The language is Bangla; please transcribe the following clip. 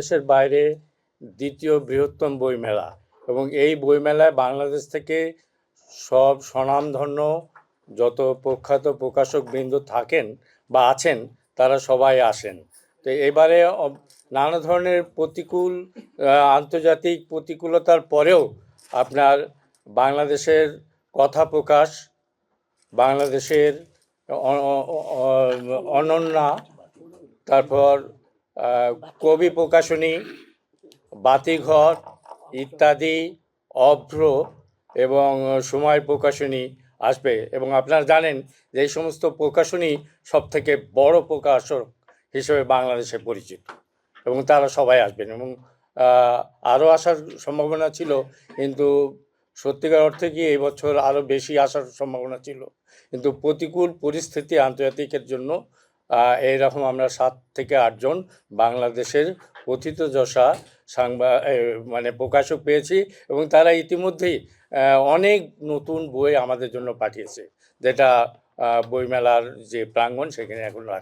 দেশের বাইরে দ্বিতীয় বৃহত্তম বইমেলা এবং এই বইমেলায় বাংলাদেশ থেকে সব স্বনামধন্য যত প্রখ্যাত প্রকাশক বৃন্দ থাকেন বা আছেন তারা সবাই আসেন। তো এবারে নানা ধরনের প্রতিকূল আন্তর্জাতিক প্রতিকূলতার পরেও আপনার বাংলাদেশের কথা প্রকাশ, বাংলাদেশের অনন্যা, তারপর কবি প্রকাশনী, বাতিঘর ইত্যাদি, অভ্র এবং সময় প্রকাশনী আসবে। এবং আপনারা জানেন যে এই সমস্ত প্রকাশনী সবথেকে বড় প্রকাশক হিসেবে বাংলাদেশে পরিচিত এবং তারা সবাই আসবেন এবং আরও আসার সম্ভাবনা ছিল, কিন্তু সত্যিকার অর্থে কি এই বছর আরও বেশি আসার সম্ভাবনা ছিল, কিন্তু প্রতিকূল পরিস্থিতি আন্তর্জাতিকের জন্য এইরকম আমরা 7 থেকে 8 জন বাংলাদেশের প্রথিতযশা মানে প্রকাশক পেয়েছি এবং তারা ইতিমধ্যেই অনেক নতুন বই আমাদের জন্য পাঠিয়েছে, যেটা বইমেলার যে প্রাঙ্গণ সেখানে এখন রাখা